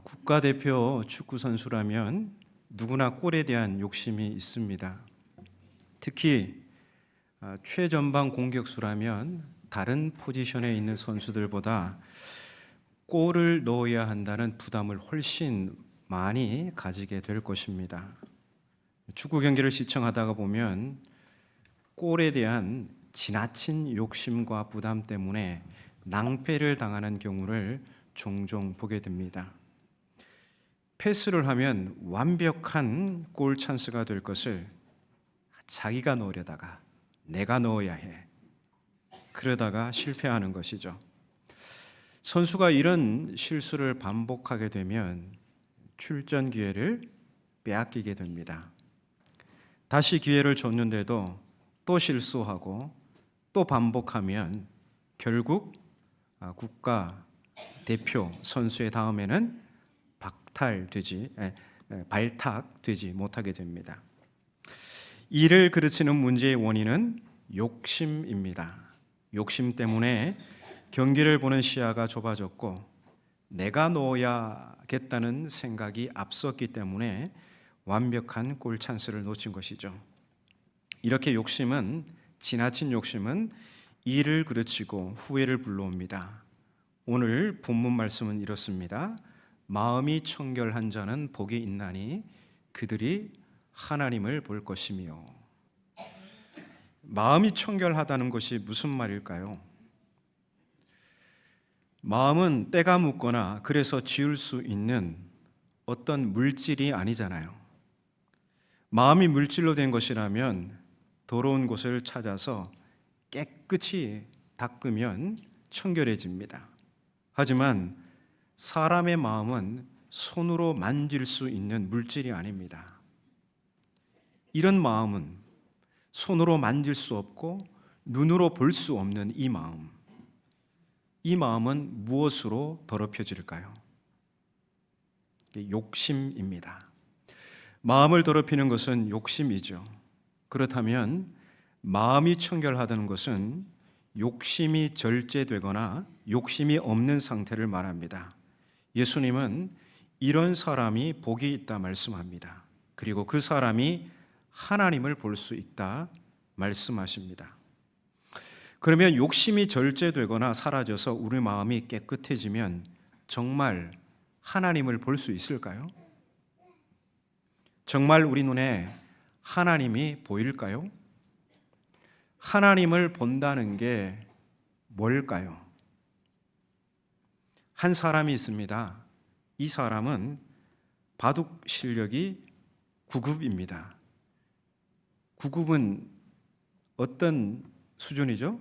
국가대표 축구 선수라면 누구나 골에 대한 욕심이 있습니다. 특히 최전방 공격수라면 다른 포지션에 있는 선수들보다 골을 넣어야 한다는 부담을 훨씬 많이 가지게 될 것입니다. 축구 경기를 시청하다가 보면 골에 대한 지나친 욕심과 부담 때문에 낭패를 당하는 경우를 종종 보게 됩니다. 패스를 하면 완벽한 골 찬스가 될 것을 자기가 넣으려다가 내가 넣어야 해. 그러다가 실패하는 것이죠. 선수가 이런 실수를 반복하게 되면 출전 기회를 빼앗기게 됩니다. 다시 기회를 줬는데도 또 실수하고 또 반복하면 결국 국가 대표 선수의 다음에는 발탁되지 못하게 됩니다. 이를 그르치는 문제의 원인은 욕심입니다. 욕심 때문에 경기를 보는 시야가 좁아졌고 내가 넣어야겠다는 생각이 앞섰기 때문에 완벽한 골 찬스를 놓친 것이죠. 이렇게 지나친 욕심은 이를 그르치고 후회를 불러옵니다. 오늘 본문 말씀은 이렇습니다. 마음이 청결한 자는 복이 있나니 그들이 하나님을 볼 것이며. 마음이 청결하다는 것이 무슨 말일까요? 마음은 때가 묻거나 그래서 지울 수 있는 어떤 물질이 아니잖아요. 마음이 물질로 된 것이라면 더러운 곳을 찾아서 깨끗이 닦으면 청결해집니다. 하지만 사람의 마음은 손으로 만질 수 있는 물질이 아닙니다. 이런 마음은 손으로 만질 수 없고 눈으로 볼 수 없는 이 마음은 무엇으로 더럽혀질까요? 욕심입니다. 마음을 더럽히는 것은 욕심이죠. 그렇다면 마음이 청결하다는 것은 욕심이 절제되거나 욕심이 없는 상태를 말합니다. 예수님은 이런 사람이 복이 있다 말씀합니다. 그리고 그 사람이 하나님을 볼 수 있다 말씀하십니다. 그러면 욕심이 절제되거나 사라져서 우리 마음이 깨끗해지면 정말 하나님을 볼 수 있을까요? 정말 우리 눈에 하나님이 보일까요? 하나님을 본다는 게 뭘까요? 한 사람이 있습니다. 이 사람은 바둑 실력이 9급입니다. 9급은 어떤 수준이죠?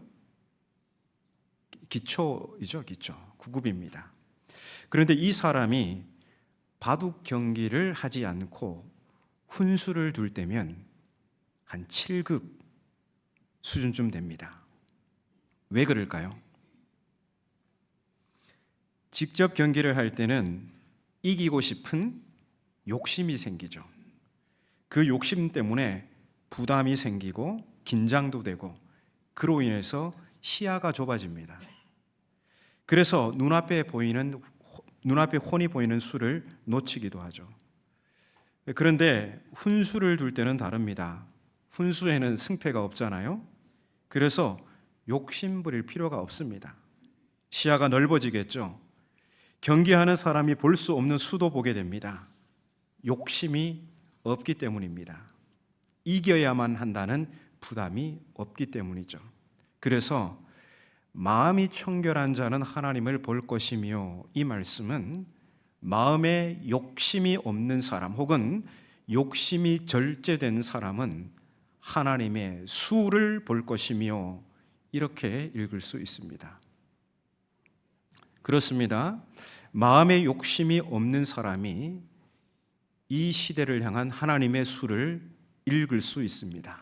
기초이죠, 기초. 9급입니다. 그런데 이 사람이 바둑 경기를 하지 않고 훈수를 둘 때면 한 7급 수준쯤 됩니다. 왜 그럴까요? 직접 경기를 할 때는 이기고 싶은 욕심이 생기죠. 그 욕심 때문에 부담이 생기고 긴장도 되고 그로 인해서 시야가 좁아집니다. 그래서 눈앞에 훤히 보이는 수를 놓치기도 하죠. 그런데 훈수를 둘 때는 다릅니다. 훈수에는 승패가 없잖아요. 그래서 욕심 부릴 필요가 없습니다. 시야가 넓어지겠죠. 경기하는 사람이 볼 수 없는 수도 보게 됩니다. 욕심이 없기 때문입니다. 이겨야만 한다는 부담이 없기 때문이죠. 그래서 마음이 청결한 자는 하나님을 볼 것이며, 이 말씀은 마음에 욕심이 없는 사람 혹은 욕심이 절제된 사람은 하나님의 수를 볼 것이며, 이렇게 읽을 수 있습니다. 그렇습니다. 마음에 욕심이 없는 사람이 이 시대를 향한 하나님의 수를 읽을 수 있습니다.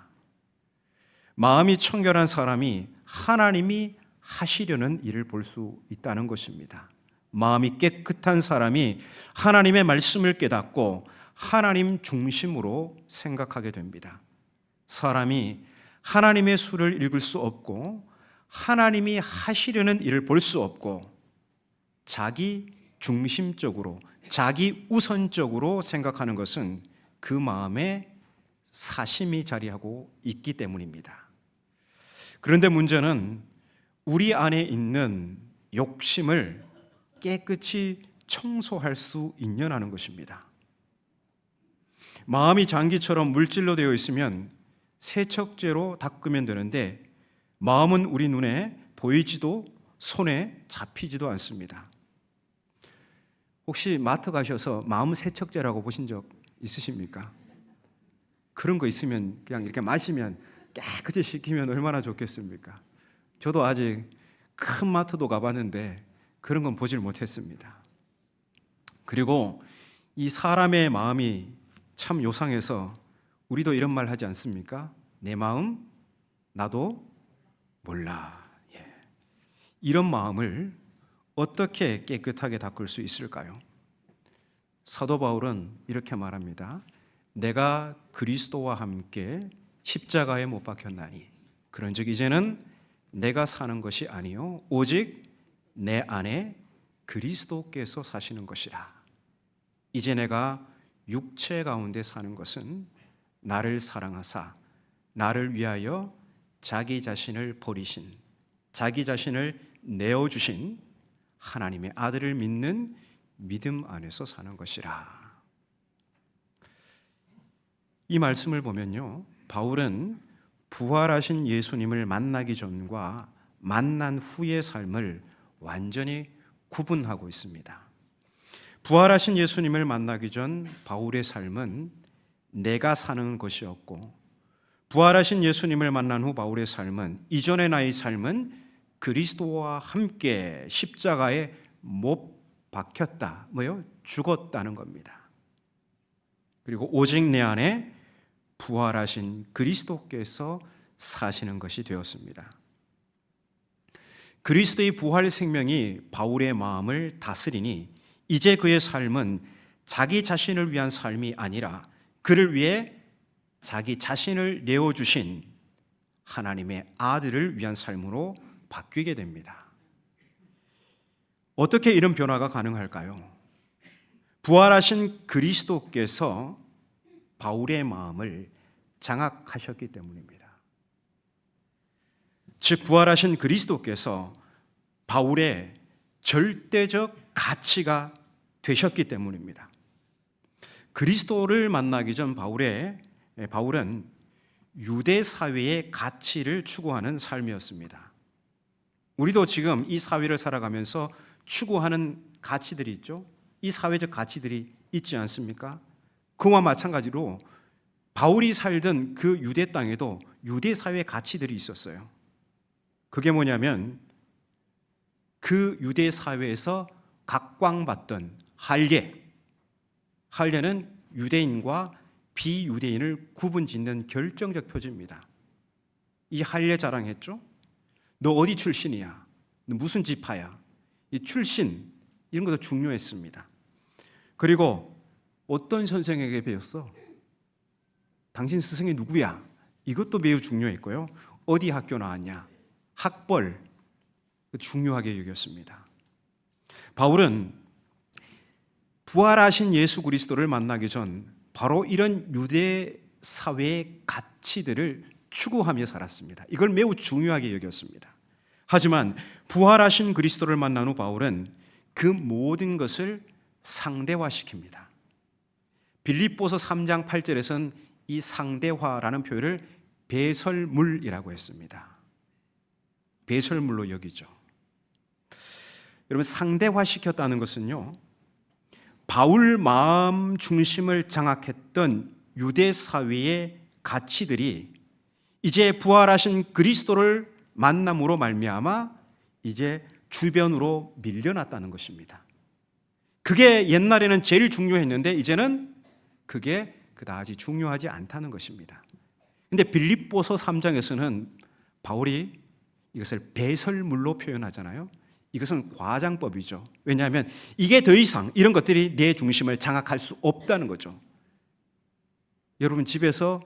마음이 청결한 사람이 하나님이 하시려는 일을 볼 수 있다는 것입니다. 마음이 깨끗한 사람이 하나님의 말씀을 깨닫고 하나님 중심으로 생각하게 됩니다. 사람이 하나님의 수를 읽을 수 없고 하나님이 하시려는 일을 볼 수 없고 자기 중심적으로 자기 우선적으로 생각하는 것은 그 마음에 사심이 자리하고 있기 때문입니다. 그런데 문제는 우리 안에 있는 욕심을 깨끗이 청소할 수 있냐는 것입니다. 마음이 장기처럼 물질로 되어 있으면 세척제로 닦으면 되는데 마음은 우리 눈에 보이지도 손에 잡히지도 않습니다. 혹시 마트 가셔서 마음 세척제라고 보신 적 있으십니까? 그런 거 있으면 그냥 이렇게 마시면 깨끗이 씻기면 얼마나 좋겠습니까? 저도 아직 큰 마트도 가봤는데 그런 건 보질 못했습니다. 그리고 이 사람의 마음이 참 요상해서 우리도 이런 말 하지 않습니까? 내 마음 나도 몰라. 이런 마음을 어떻게 깨끗하게 닦을 수 있을까요? 사도 바울은 이렇게 말합니다. 내가 그리스도와 함께 십자가에 못 박혔나니 그런즉 이제는 내가 사는 것이 아니요 오직 내 안에 그리스도께서 사시는 것이라. 이제 내가 육체 가운데 사는 것은 나를 사랑하사 나를 위하여 자기 자신을 버리신, 자기 자신을 내어주신 하나님의 아들을 믿는 믿음 안에서 사는 것이라. 이 말씀을 보면요, 바울은 부활하신 예수님을 만나기 전과 만난 후의 삶을 완전히 구분하고 있습니다. 부활하신 예수님을 만나기 전 바울의 삶은 내가 사는 것이었고, 부활하신 예수님을 만난 후 바울의 삶은, 이전의 나의 삶은 그리스도와 함께 십자가에 못 박혔다, 죽었다는 겁니다. 그리고 오직 내 안에 부활하신 그리스도께서 사시는 것이 되었습니다. 그리스도의 부활 생명이 바울의 마음을 다스리니 이제 그의 삶은 자기 자신을 위한 삶이 아니라 그를 위해 자기 자신을 내어주신 하나님의 아들을 위한 삶으로 바뀌게 됩니다. 어떻게 이런 변화가 가능할까요? 부활하신 그리스도께서 바울의 마음을 장악하셨기 때문입니다. 즉 부활하신 그리스도께서 바울의 절대적 가치가 되셨기 때문입니다. 그리스도를 만나기 전 바울은 유대 사회의 가치를 추구하는 삶이었습니다. 우리도 지금 이 사회를 살아가면서 추구하는 가치들이 있죠. 이 사회적 가치들이 있지 않습니까? 그와 마찬가지로 바울이 살던 그 유대 땅에도 유대 사회 가치들이 있었어요. 그게 뭐냐면 그 유대 사회에서 각광받던 할례는 유대인과 비유대인을 구분짓는 결정적 표지입니다. 이 할례 자랑했죠? 너 어디 출신이야? 너 무슨 지파야? 이 출신 이런 것도 중요했습니다. 그리고 어떤 선생에게 배웠어? 당신 스승이 누구야? 이것도 매우 중요했고요. 어디 학교 나왔냐? 학벌 중요하게 여겼습니다. 바울은 부활하신 예수 그리스도를 만나기 전 바로 이런 유대 사회의 가치들을 추구하며 살았습니다. 이걸 매우 중요하게 여겼습니다. 하지만 부활하신 그리스도를 만난 후 바울은 그 모든 것을 상대화시킵니다. 빌립보서 3장 8절에서는 이 상대화라는 표현을 배설물이라고 했습니다. 배설물로 여기죠. 여러분, 상대화시켰다는 것은요, 바울 마음 중심을 장악했던 유대 사회의 가치들이 이제 부활하신 그리스도를 만남으로 말미암아 이제 주변으로 밀려났다는 것입니다. 그게 옛날에는 제일 중요했는데 이제는 그게 그다지 중요하지 않다는 것입니다. 근데 빌립보서 3장에서는 바울이 이것을 배설물로 표현하잖아요. 이것은 과장법이죠. 왜냐하면 이게 더 이상 이런 것들이 내 중심을 장악할 수 없다는 거죠. 여러분 집에서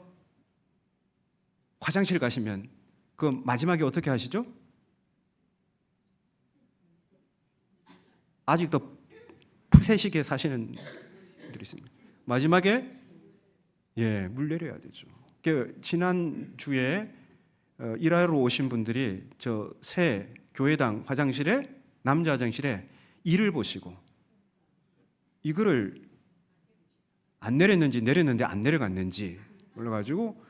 화장실 가시면 그 마지막에 어떻게 하시죠? 아직도 밤새시게 사시는 분들이 있습니다. 마지막에 물 내려야 되죠. 지난 주에 일하러 오신 분들이 저 새 교회당 화장실에, 남자 화장실에 이를 보시고 이거를 안 내렸는지 내렸는데 안 내려갔는지 몰라가지고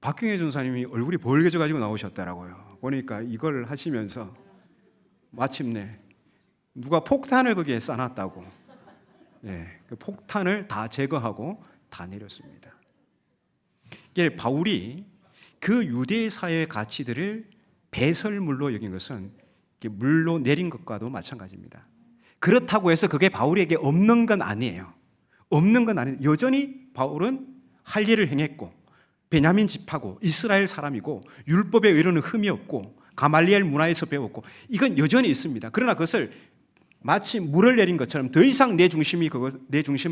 박경혜 전사님이 얼굴이 벌개져가지고 나오셨더라고요. 보니까 이걸 하시면서 마침내 누가 폭탄을 거기에 쌓아놨다고, 그 폭탄을 다 제거하고 다 내렸습니다. 이게 바울이 그 유대 사회의 가치들을 배설물로 여긴 것은 물로 내린 것과도 마찬가지입니다. 그렇다고 해서 그게 바울에게 없는 건 아니에요. 없는 건 아니에요. 여전히 바울은 할 일을 행했고 베냐민 집하고 이스라엘 사람이고 율법에 의로는 흠이 없고 가말리엘 문화에서 배웠고 이건 여전히 있습니다. 그러나 그것을 마치 물을 내린 것처럼 더 이상 내 중심을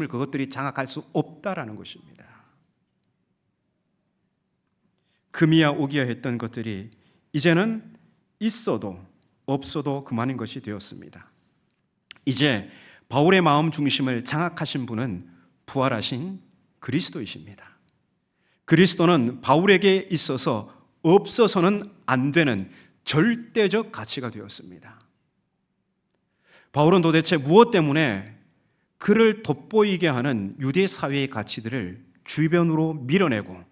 그것들이 장악할 수 없다라는 것입니다. 금이야 오기야 했던 것들이 이제는 있어도 없어도 그만인 것이 되었습니다. 이제 바울의 마음 중심을 장악하신 분은 부활하신 그리스도이십니다. 그리스도는 바울에게 있어서 없어서는 안 되는 절대적 가치가 되었습니다. 바울은 도대체 무엇 때문에 그를 돋보이게 하는 유대 사회의 가치들을 주변으로 밀어내고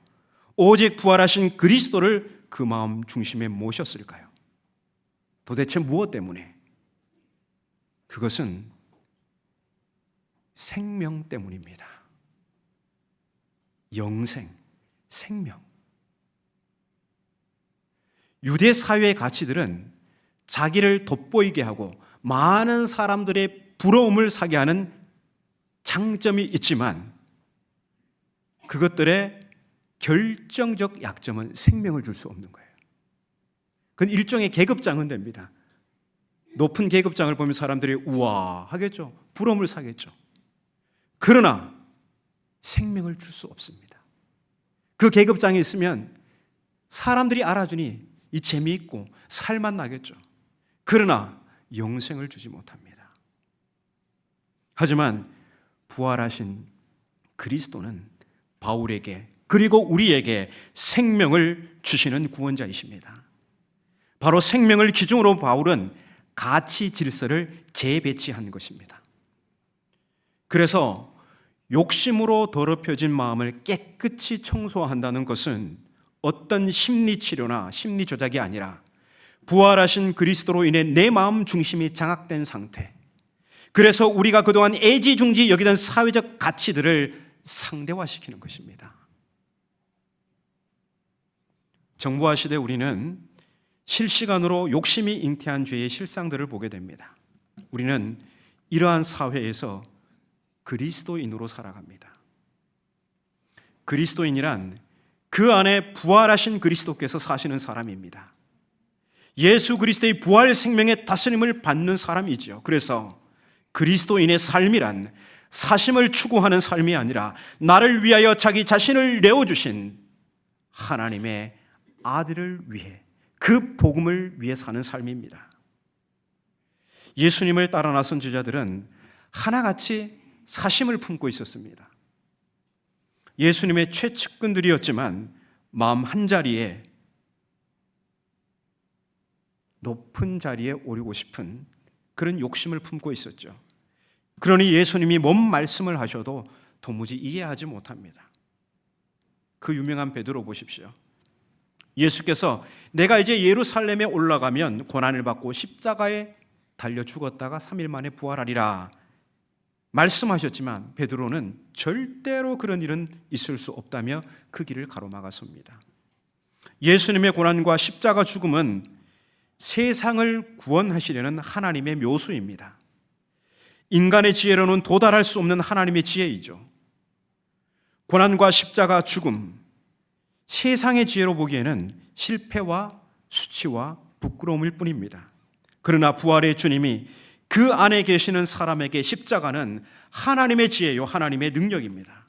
오직 부활하신 그리스도를 그 마음 중심에 모셨을까요? 도대체 무엇 때문에? 그것은 생명 때문입니다. 영생, 생명. 유대 사회의 가치들은 자기를 돋보이게 하고 많은 사람들의 부러움을 사게 하는 장점이 있지만 그것들의 결정적 약점은 생명을 줄 수 없는 거예요. 그건 일종의 계급장은 됩니다. 높은 계급장을 보면 사람들이 우와 하겠죠. 부러움을 사겠죠. 그러나 생명을 줄 수 없습니다. 그 계급장이 있으면 사람들이 알아주니 이 재미있고 살만 나겠죠. 그러나 영생을 주지 못합니다. 하지만 부활하신 그리스도는 바울에게 그리고 우리에게 생명을 주시는 구원자이십니다. 바로 생명을 기준으로 바울은 가치 질서를 재배치한 것입니다. 그래서 욕심으로 더럽혀진 마음을 깨끗이 청소한다는 것은 어떤 심리치료나 심리조작이 아니라 부활하신 그리스도로 인해 내 마음 중심이 장악된 상태, 그래서 우리가 그동안 애지중지 여기던 사회적 가치들을 상대화시키는 것입니다. 정보화 시대 우리는 실시간으로 욕심이 잉태한 죄의 실상들을 보게 됩니다. 우리는 이러한 사회에서 그리스도인으로 살아갑니다. 그리스도인이란 그 안에 부활하신 그리스도께서 사시는 사람입니다. 예수 그리스도의 부활 생명의 다스림을 받는 사람이지요. 그래서 그리스도인의 삶이란 사심을 추구하는 삶이 아니라 나를 위하여 자기 자신을 내어주신 하나님의 아들을 위해 그 복음을 위해 사는 삶입니다. 예수님을 따라 나선 제자들은 하나같이 사심을 품고 있었습니다. 예수님의 최측근들이었지만 마음 한자리에 높은 자리에 오르고 싶은 그런 욕심을 품고 있었죠. 그러니 예수님이 뭔 말씀을 하셔도 도무지 이해하지 못합니다. 그 유명한 베드로 보십시오. 예수께서 내가 이제 예루살렘에 올라가면 고난을 받고 십자가에 달려 죽었다가 3일 만에 부활하리라 말씀하셨지만 베드로는 절대로 그런 일은 있을 수 없다며 그 길을 가로막았습니다. 예수님의 고난과 십자가 죽음은 세상을 구원하시려는 하나님의 묘수입니다. 인간의 지혜로는 도달할 수 없는 하나님의 지혜이죠. 고난과 십자가 죽음, 세상의 지혜로 보기에는 실패와 수치와 부끄러움일 뿐입니다. 그러나 부활의 주님이 그 안에 계시는 사람에게 십자가는 하나님의 지혜요, 하나님의 능력입니다.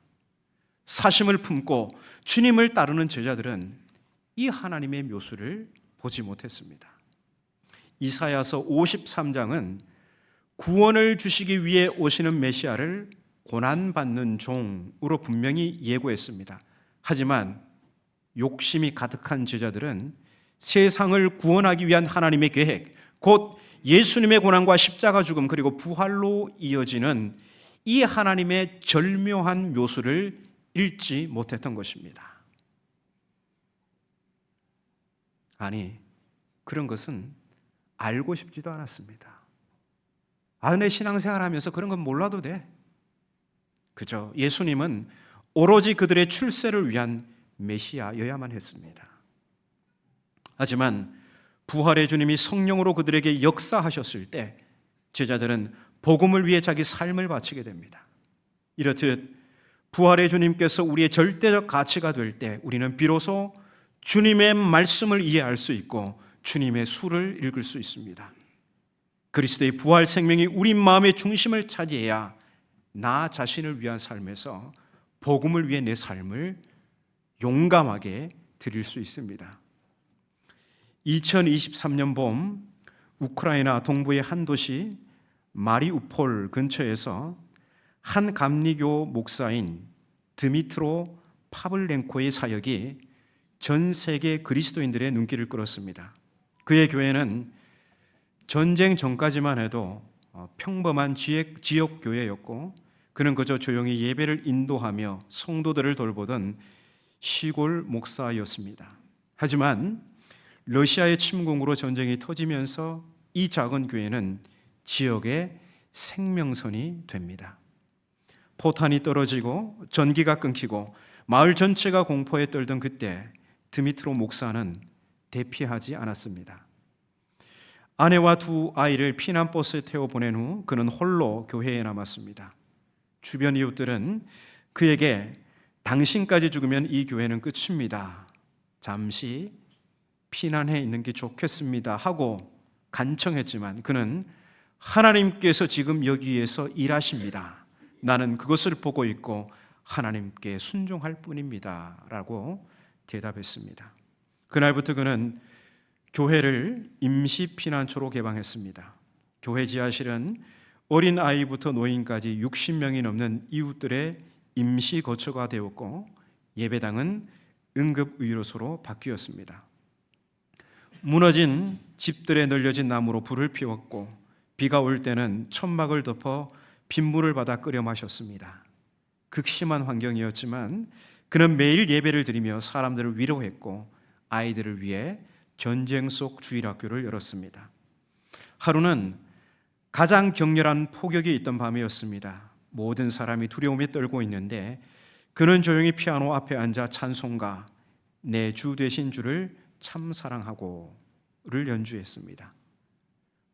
사심을 품고 주님을 따르는 제자들은 이 하나님의 묘수를 보지 못했습니다. 이사야서 53장은 구원을 주시기 위해 오시는 메시아를 고난받는 종으로 분명히 예고했습니다. 하지만 욕심이 가득한 제자들은 세상을 구원하기 위한 하나님의 계획, 곧 예수님의 고난과 십자가 죽음 그리고 부활로 이어지는 이 하나님의 절묘한 묘수를 읽지 못했던 것입니다. 아니, 그런 것은 알고 싶지도 않았습니다. 내 신앙생활 하면서 그런 건 몰라도 돼. 그죠? 예수님은 오로지 그들의 출세를 위한 메시아여야만 했습니다. 하지만 부활의 주님이 성령으로 그들에게 역사하셨을 때 제자들은 복음을 위해 자기 삶을 바치게 됩니다. 이렇듯 부활의 주님께서 우리의 절대적 가치가 될 때 우리는 비로소 주님의 말씀을 이해할 수 있고 주님의 수를 읽을 수 있습니다. 그리스도의 부활 생명이 우리 마음의 중심을 차지해야 나 자신을 위한 삶에서 복음을 위해 내 삶을 용감하게 드릴 수 있습니다. 2023년 봄 우크라이나 동부의 한 도시 마리우폴 근처에서 한 감리교 목사인 드미트로 파블렌코의 사역이 전 세계 그리스도인들의 눈길을 끌었습니다. 그의 교회는 전쟁 전까지만 해도 평범한 지역 교회였고 그는 그저 조용히 예배를 인도하며 성도들을 돌보던 시골 목사였습니다. 하지만 러시아의 침공으로 전쟁이 터지면서 이 작은 교회는 지역의 생명선이 됩니다. 포탄이 떨어지고 전기가 끊기고 마을 전체가 공포에 떨던 그때 드미트로 목사는 대피하지 않았습니다. 아내와 두 아이를 피난버스에 태워 보낸 후 그는 홀로 교회에 남았습니다. 주변 이웃들은 그에게 당신까지 죽으면 이 교회는 끝입니다. 잠시 피난해 있는 게 좋겠습니다 하고 간청했지만 그는 하나님께서 지금 여기에서 일하십니다. 나는 그것을 보고 있고 하나님께 순종할 뿐입니다 라고 대답했습니다. 그날부터 그는 교회를 임시 피난처로 개방했습니다. 교회 지하실은 어린 아이부터 노인까지 60명이 넘는 이웃들의 임시 거처가 되었고 예배당은 응급의료소로 바뀌었습니다. 무너진 집들에 널려진 나무로 불을 피웠고 비가 올 때는 천막을 덮어 빗물을 받아 끓여 마셨습니다. 극심한 환경이었지만 그는 매일 예배를 드리며 사람들을 위로했고 아이들을 위해 전쟁 속 주일학교를 열었습니다. 하루는 가장 격렬한 폭격이 있던 밤이었습니다. 모든 사람이 두려움에 떨고 있는데 그는 조용히 피아노 앞에 앉아 찬송가 내 주 되신 주를 참 사랑하고를 연주했습니다.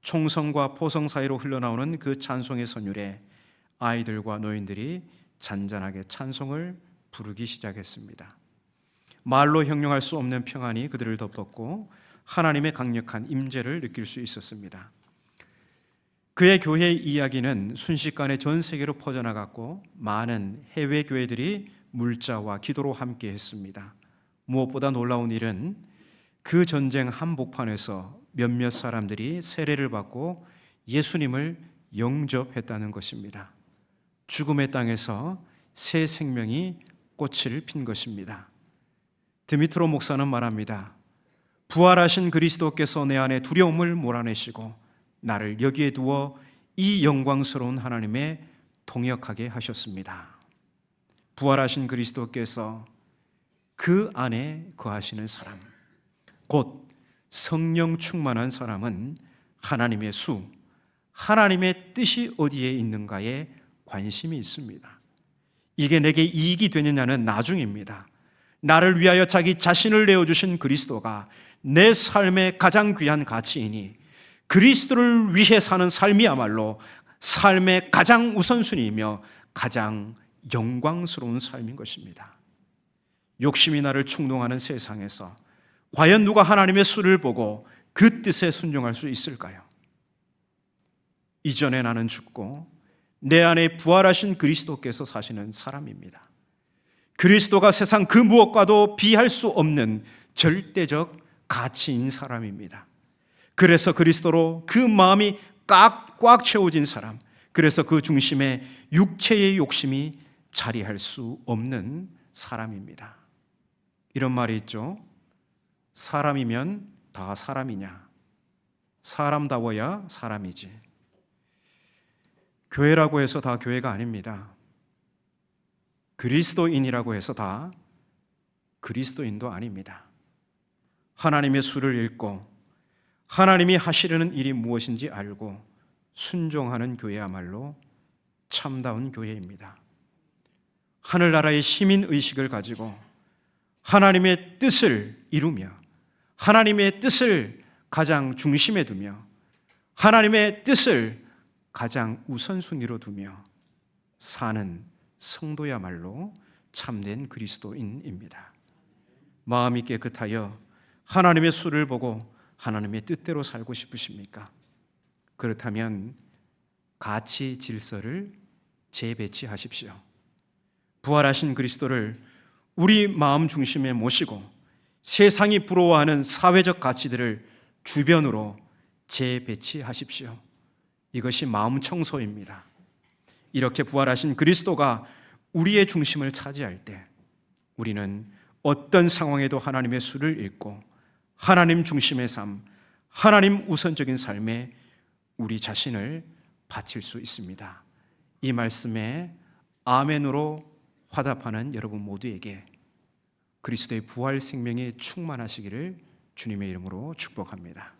총성과 포성 사이로 흘러나오는 그 찬송의 선율에 아이들과 노인들이 잔잔하게 찬송을 부르기 시작했습니다. 말로 형용할 수 없는 평안이 그들을 덮었고 하나님의 강력한 임재를 느낄 수 있었습니다. 그의 교회의 이야기는 순식간에 전 세계로 퍼져나갔고 많은 해외 교회들이 물자와 기도로 함께 했습니다. 무엇보다 놀라운 일은 그 전쟁 한복판에서 몇몇 사람들이 세례를 받고 예수님을 영접했다는 것입니다. 죽음의 땅에서 새 생명이 꽃을 핀 것입니다. 드미트로 목사는 말합니다. 부활하신 그리스도께서 내 안에 두려움을 몰아내시고 나를 여기에 두어 이 영광스러운 하나님의 동역하게 하셨습니다. 부활하신 그리스도께서 그 안에 거하시는 사람, 곧 성령 충만한 사람은 하나님의 수, 하나님의 뜻이 어디에 있는가에 관심이 있습니다. 이게 내게 이익이 되느냐는 나중입니다. 나를 위하여 자기 자신을 내어주신 그리스도가 내 삶의 가장 귀한 가치이니 그리스도를 위해 사는 삶이야말로 삶의 가장 우선순위이며 가장 영광스러운 삶인 것입니다. 욕심이 나를 충동하는 세상에서 과연 누가 하나님의 수를 보고 그 뜻에 순종할 수 있을까요? 이전에 나는 죽고 내 안에 부활하신 그리스도께서 사시는 사람입니다. 그리스도가 세상 그 무엇과도 비할 수 없는 절대적 가치인 사람입니다. 그래서 그리스도로 그 마음이 꽉 채워진 사람, 그래서 그 중심에 육체의 욕심이 자리할 수 없는 사람입니다. 이런 말이 있죠. 사람이면 다 사람이냐? 사람다워야 사람이지. 교회라고 해서 다 교회가 아닙니다. 그리스도인이라고 해서 다 그리스도인도 아닙니다. 하나님의 수를 읽고 하나님이 하시려는 일이 무엇인지 알고 순종하는 교회야말로 참다운 교회입니다. 하늘나라의 시민의식을 가지고 하나님의 뜻을 이루며 하나님의 뜻을 가장 중심에 두며 하나님의 뜻을 가장 우선순위로 두며 사는 성도야말로 참된 그리스도인입니다. 마음이 깨끗하여 하나님의 수를 보고 하나님의 뜻대로 살고 싶으십니까? 그렇다면 가치 질서를 재배치하십시오. 부활하신 그리스도를 우리 마음 중심에 모시고 세상이 부러워하는 사회적 가치들을 주변으로 재배치하십시오. 이것이 마음 청소입니다. 이렇게 부활하신 그리스도가 우리의 중심을 차지할 때 우리는 어떤 상황에도 하나님의 수를 읽고 하나님 중심의 삶, 하나님 우선적인 삶에 우리 자신을 바칠 수 있습니다. 이 말씀에 아멘으로 화답하는 여러분 모두에게 그리스도의 부활 생명이 충만하시기를 주님의 이름으로 축복합니다.